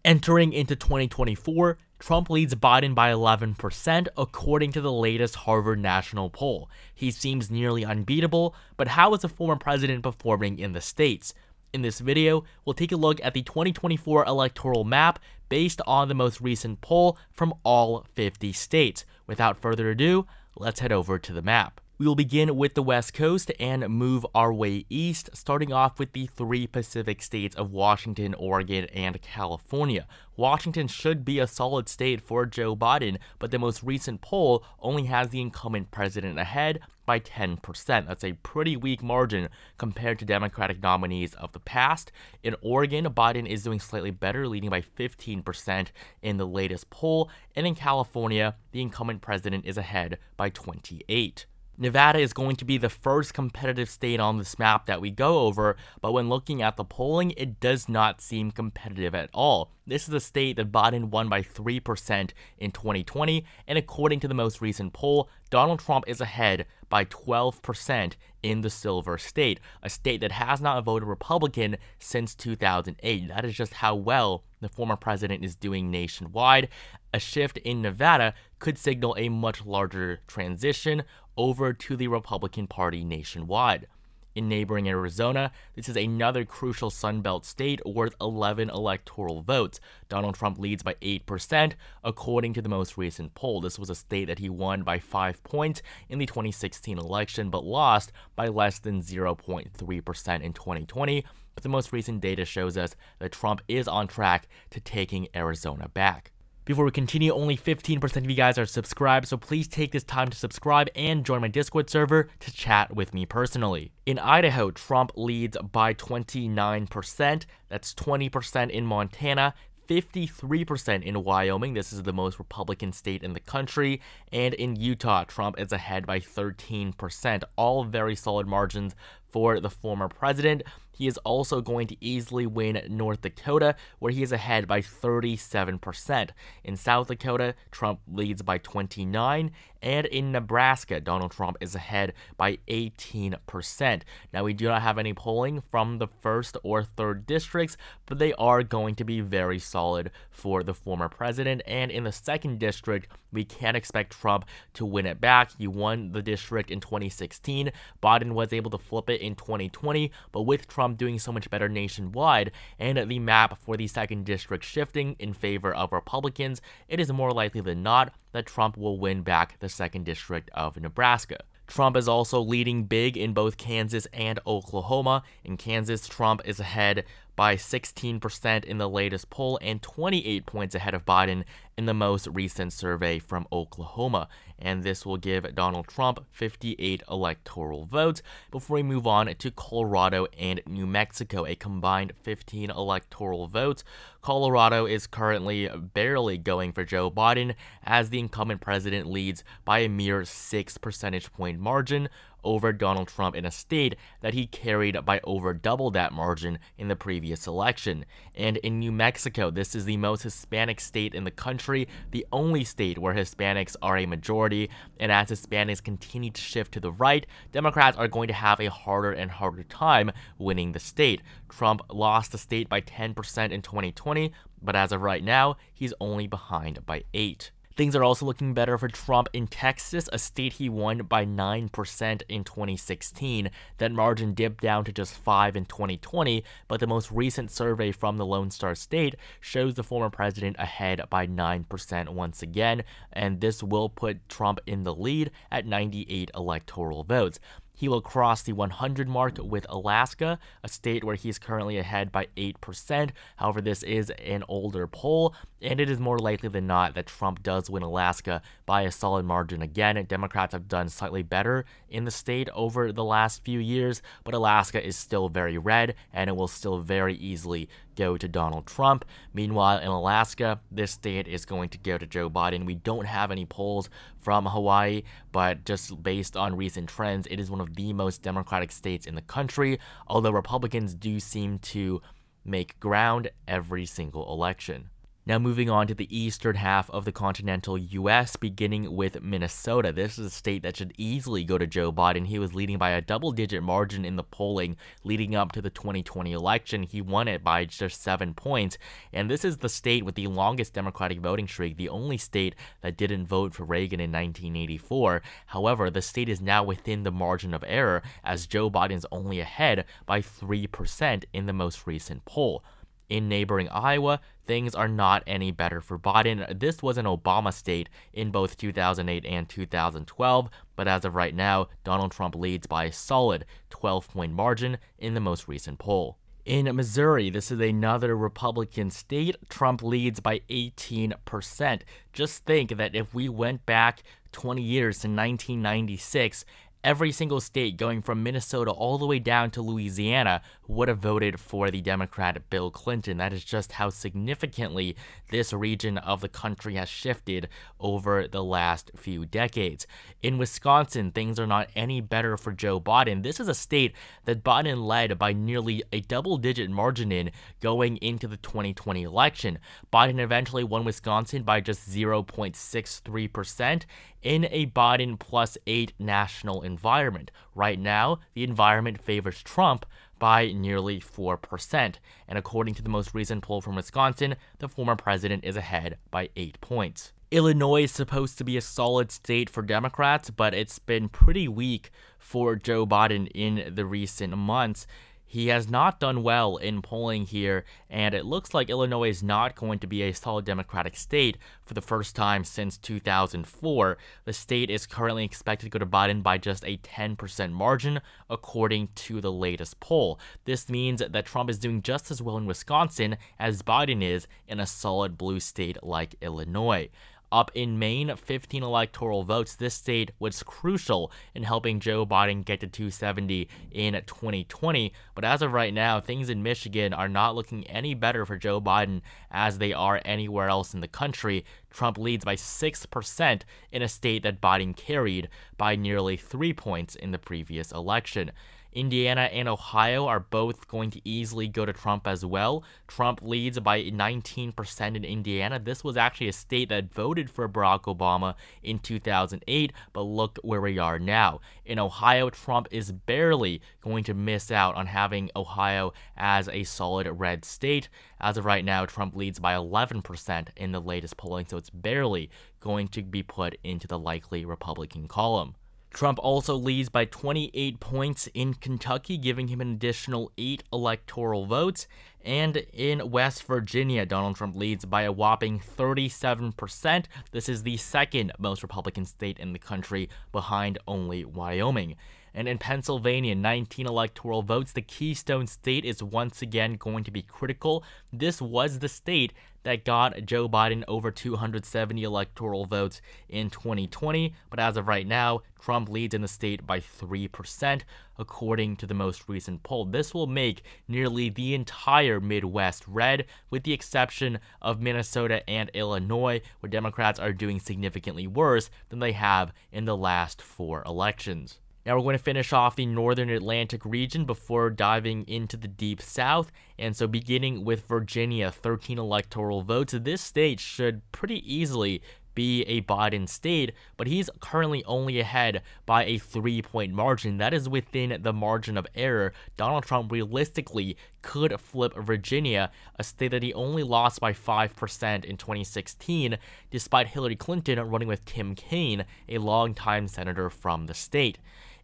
Entering into 2024, Trump leads Biden by 11% according to the latest Harvard National poll. He seems nearly unbeatable, but how is the former president performing in the states? In this video, we'll take a look at the 2024 electoral map based on the most recent poll from all 50 states. Without further ado, let's head over to the map. We will begin with the West Coast and move our way east, starting off with the three Pacific states of Washington, Oregon, and California. Washington should be a solid state for Joe Biden, but the most recent poll only has the incumbent president ahead by 10%. That's a pretty weak margin compared to Democratic nominees of the past. In Oregon, Biden is doing slightly better, leading by 15% in the latest poll, and in California, the incumbent president is ahead by 28%. Nevada is going to be the first competitive state on this map that we go over, but when looking at the polling, it does not seem competitive at all. This is a state that Biden won by 3% in 2020, and according to the most recent poll, Donald Trump is ahead by 12% in the Silver State, a state that has not voted Republican since 2008. That is just how well the former president is doing nationwide. A shift in Nevada could signal a much larger transition over to the Republican Party nationwide. In neighboring Arizona, this is another crucial Sunbelt state worth 11 electoral votes. Donald Trump leads by 8% according to the most recent poll. This was a state that he won by 5 points in the 2016 election, but lost by less than 0.3% in 2020. But the most recent data shows us that Trump is on track to taking Arizona back. Before we continue, only 15% of you guys are subscribed, so please take this time to subscribe and join my Discord server to chat with me personally. In Idaho, Trump leads by 29%, that's 20% in Montana, 53% in Wyoming, this is the most Republican state in the country, and in Utah, Trump is ahead by 13%, all very solid margins for the former president. He is also going to easily win North Dakota, where he is ahead by 37%. In South Dakota, Trump leads by 29%, and in Nebraska, Donald Trump is ahead by 18%. Now, we do not have any polling from the 1st or 3rd districts, but they are going to be very solid for the former president, and in the 2nd district, we can't expect Trump to win it back. He won the district in 2016. Biden was able to flip it in 2020, but with Trump doing so much better nationwide and the map for the 2nd district shifting in favor of Republicans, it is more likely than not that Trump will win back the 2nd district of Nebraska. Trump is also leading big in both Kansas and Oklahoma. In Kansas, Trump is ahead by 16% in the latest poll and 28 points ahead of Biden in the most recent survey from Oklahoma. And this will give Donald Trump 58 electoral votes. Before we move on to Colorado and New Mexico, a combined 15 electoral votes. Colorado is currently barely going for Joe Biden as the incumbent president leads by a mere 6 percentage point margin over Donald Trump in a state that he carried by over double that margin in the previous election. And in New Mexico, this is the most Hispanic state in the country, the only state where Hispanics are a majority, and as Hispanics continue to shift to the right, Democrats are going to have a harder and harder time winning the state. Trump lost the state by 10% in 2020, but as of right now, he's only behind by 8%. Things are also looking better for Trump in Texas, a state he won by 9% in 2016. That margin dipped down to just 5% in 2020, but the most recent survey from the Lone Star State shows the former president ahead by 9% once again, and this will put Trump in the lead at 98 electoral votes. He will cross the 100 mark with Alaska, a state where he's currently ahead by 8%. However, this is an older poll, and it is more likely than not that Trump does win Alaska by a solid margin again. Democrats have done slightly better in the state over the last few years, but Alaska is still very red, and it will still very easily go to Donald Trump. Meanwhile, in Alaska, this state is going to go to Joe Biden. We don't have any polls from Hawaii, but just based on recent trends, it is one of the most Democratic states in the country, although Republicans do seem to make ground every single election. Now moving on to the eastern half of the continental US, beginning with Minnesota. This is a state that should easily go to Joe Biden. He was leading by a double-digit margin in the polling leading up to the 2020 election. He won it by just 7 points, and this is the state with the longest Democratic voting streak, the only state that didn't vote for Reagan in 1984. However, the state is now within the margin of error as Joe Biden's only ahead by 3% in the most recent poll. In neighboring Iowa, things are not any better for Biden. This was an Obama state in both 2008 and 2012, but as of right now, Donald Trump leads by a solid 12-point margin in the most recent poll. In Missouri, this is another Republican state. Trump leads by 18%. Just think that if we went back 20 years to 1996, every single state going from Minnesota all the way down to Louisiana would have voted for the Democrat Bill Clinton. That is just how significantly this region of the country has shifted over the last few decades. In Wisconsin, things are not any better for Joe Biden. This is a state that Biden led by nearly a double-digit margin in going into the 2020 election. Biden eventually won Wisconsin by just 0.63% in a Biden +8 national environment. Right now, the environment favors Trump by nearly 4%, and according to the most recent poll from Wisconsin, the former president is ahead by 8 points. Illinois is supposed to be a solid state for Democrats, but it's been pretty weak for Joe Biden in the recent months. He has not done well in polling here, and it looks like Illinois is not going to be a solid Democratic state for the first time since 2004. The state is currently expected to go to Biden by just a 10% margin, according to the latest poll. This means that Trump is doing just as well in Wisconsin as Biden is in a solid blue state like Illinois. Up in Maine, 15 electoral votes. This state was crucial in helping Joe Biden get to 270 in 2020. But as of right now, things in Michigan are not looking any better for Joe Biden as they are anywhere else in the country. Trump leads by 6% in a state that Biden carried by nearly 3 points in the previous election. Indiana and Ohio are both going to easily go to Trump as well. Trump leads by 19% in Indiana. This was actually a state that voted for Barack Obama in 2008, but look where we are now. In Ohio, Trump is barely going to miss out on having Ohio as a solid red state. As of right now, Trump leads by 11% in the latest polling, so it's barely going to be put into the likely Republican column. Trump also leads by 28 points in Kentucky, giving him an additional 8 electoral votes. And in West Virginia, Donald Trump leads by a whopping 37%. This is the second most Republican state in the country, behind only Wyoming. And in Pennsylvania, 19 electoral votes. The Keystone State is once again going to be critical. This was the state that got Joe Biden over 270 electoral votes in 2020, but as of right now, Trump leads in the state by 3%, according to the most recent poll. This will make nearly the entire Midwest red, with the exception of Minnesota and Illinois, where Democrats are doing significantly worse than they have in the last 4 elections. Now we're going to finish off the Northern Atlantic region before diving into the Deep South. And so beginning with Virginia, 13 electoral votes. This state should pretty easily be a Biden state, but he's currently only ahead by a 3-point margin. That is within the margin of error. Donald Trump realistically could flip Virginia, a state that he only lost by 5% in 2016, despite Hillary Clinton running with Tim Kaine, a longtime senator from the state.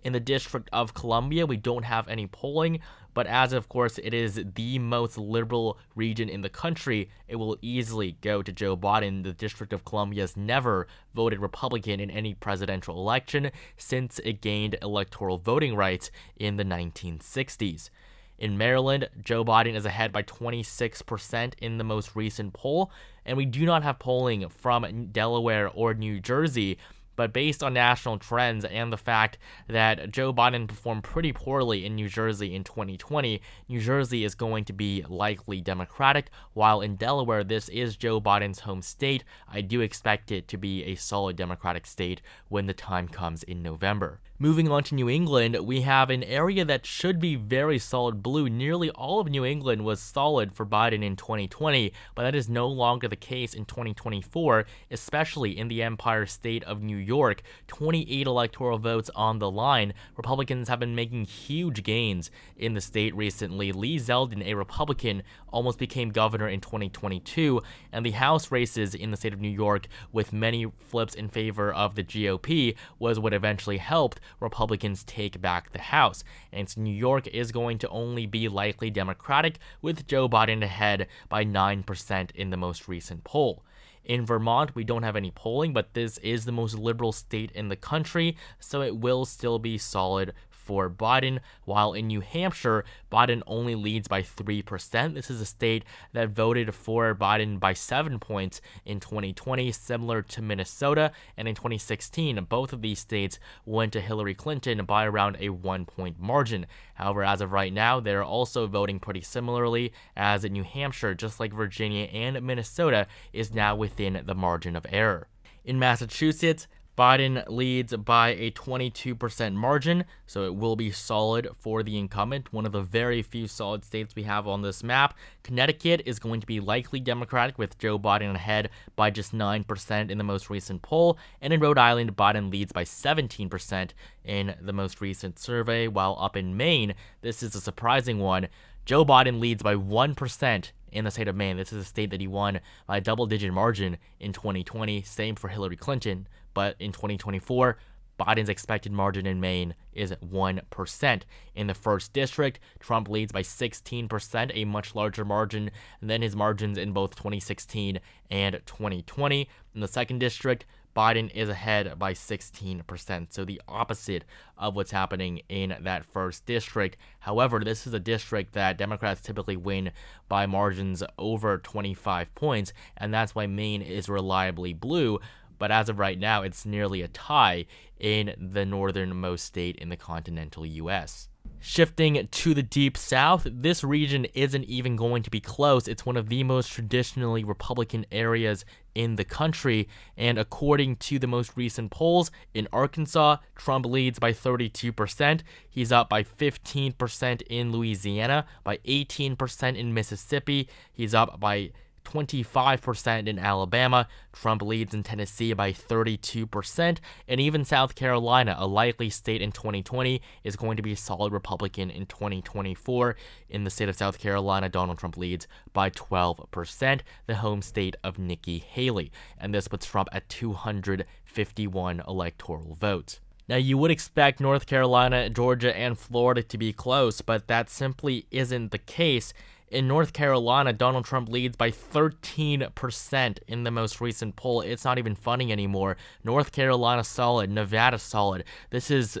In the District of Columbia, we don't have any polling, but as of course it is the most liberal region in the country, it will easily go to Joe Biden. The District of Columbia has never voted Republican in any presidential election since it gained electoral voting rights in the 1960s. In Maryland, Joe Biden is ahead by 26% in the most recent poll, and we do not have polling from Delaware or New Jersey. But based on national trends and the fact that Joe Biden performed pretty poorly in New Jersey in 2020, New Jersey is going to be likely Democratic, while in Delaware, this is Joe Biden's home state. I do expect it to be a solid Democratic state when the time comes in November. Moving on to New England, we have an area that should be very solid blue. Nearly all of New England was solid for Biden in 2020, but that is no longer the case in 2024, especially in the Empire State of New York. 28 electoral votes on the line. Republicans have been making huge gains in the state recently. Lee Zeldin, a Republican, almost became governor in 2022, and the House races in the state of New York, with many flips in favor of the GOP, was what eventually helped Republicans take back the House. And New York is going to only be likely Democratic, with Joe Biden ahead by 9% in the most recent poll. In Vermont, we don't have any polling, but this is the most liberal state in the country, so it will still be solid for Biden, while in New Hampshire, Biden only leads by 3%. This is a state that voted for Biden by 7 points in 2020, similar to Minnesota, and in 2016, both of these states went to Hillary Clinton by around a 1-point margin. However, as of right now, they're also voting pretty similarly, as in New Hampshire, just like Virginia and Minnesota, is now within the margin of error. In Massachusetts, Biden leads by a 22% margin, so it will be solid for the incumbent, one of the very few solid states we have on this map. Connecticut is going to be likely Democratic, with Joe Biden ahead by just 9% in the most recent poll, and in Rhode Island, Biden leads by 17% in the most recent survey, while up in Maine, this is a surprising one, Joe Biden leads by 1% in the state of Maine. This is a state that he won by a double-digit margin in 2020, same for Hillary Clinton. But in 2024, Biden's expected margin in Maine is 1%. In the first district, Trump leads by 16%, a much larger margin than his margins in both 2016 and 2020. In the second district, Biden is ahead by 16%, so the opposite of what's happening in that first district. However, this is a district that Democrats typically win by margins over 25 points, and that's why Maine is reliably blue. But as of right now, it's nearly a tie in the northernmost state in the continental U.S. Shifting to the Deep South, this region isn't even going to be close. It's one of the most traditionally Republican areas in the country, and according to the most recent polls, in Arkansas, Trump leads by 32%. He's up by 15% in Louisiana, by 18% in Mississippi. He's up by 25% in Alabama. Trump leads in Tennessee by 32%, and even South Carolina, a likely state in 2020, is going to be a solid Republican in 2024. In the state of South Carolina, Donald Trump leads by 12%, the home state of Nikki Haley, and this puts Trump at 251 electoral votes. Now, you would expect North Carolina, Georgia, and Florida to be close, but that simply isn't the case. In North Carolina, Donald Trump leads by 13% in the most recent poll. It's not even funny anymore. North Carolina solid, Nevada solid. This is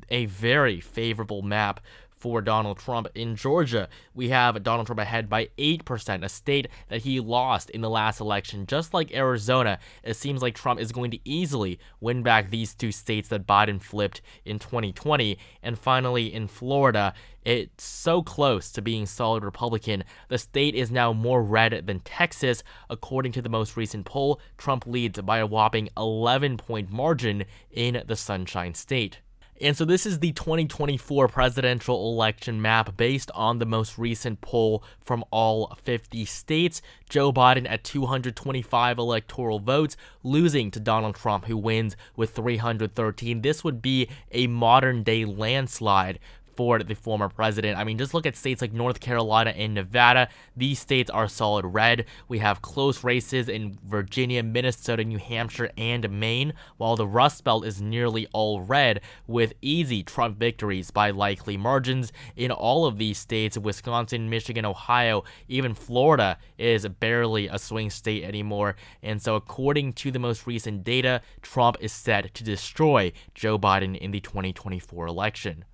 a very favorable map for Donald Trump. In Georgia, we have Donald Trump ahead by 8%, a state that he lost in the last election. Just like Arizona, it seems like Trump is going to easily win back these two states that Biden flipped in 2020. And finally, in Florida, it's so close to being solid Republican. The state is now more red than Texas. According to the most recent poll, Trump leads by a whopping 11-point margin in the Sunshine State. And so this is the 2024 presidential election map based on the most recent poll from all 50 states. Joe Biden at 225 electoral votes, losing to Donald Trump, who wins with 313. This would be a modern-day landslide for the former president. I mean, just look at states like North Carolina and Nevada. These states are solid red. We have close races in Virginia, Minnesota, New Hampshire, and Maine, while the Rust Belt is nearly all red, with easy Trump victories by likely margins in all of these states. Wisconsin, Michigan, Ohio, even Florida is barely a swing state anymore. And so according to the most recent data, Trump is set to destroy Joe Biden in the 2024 election.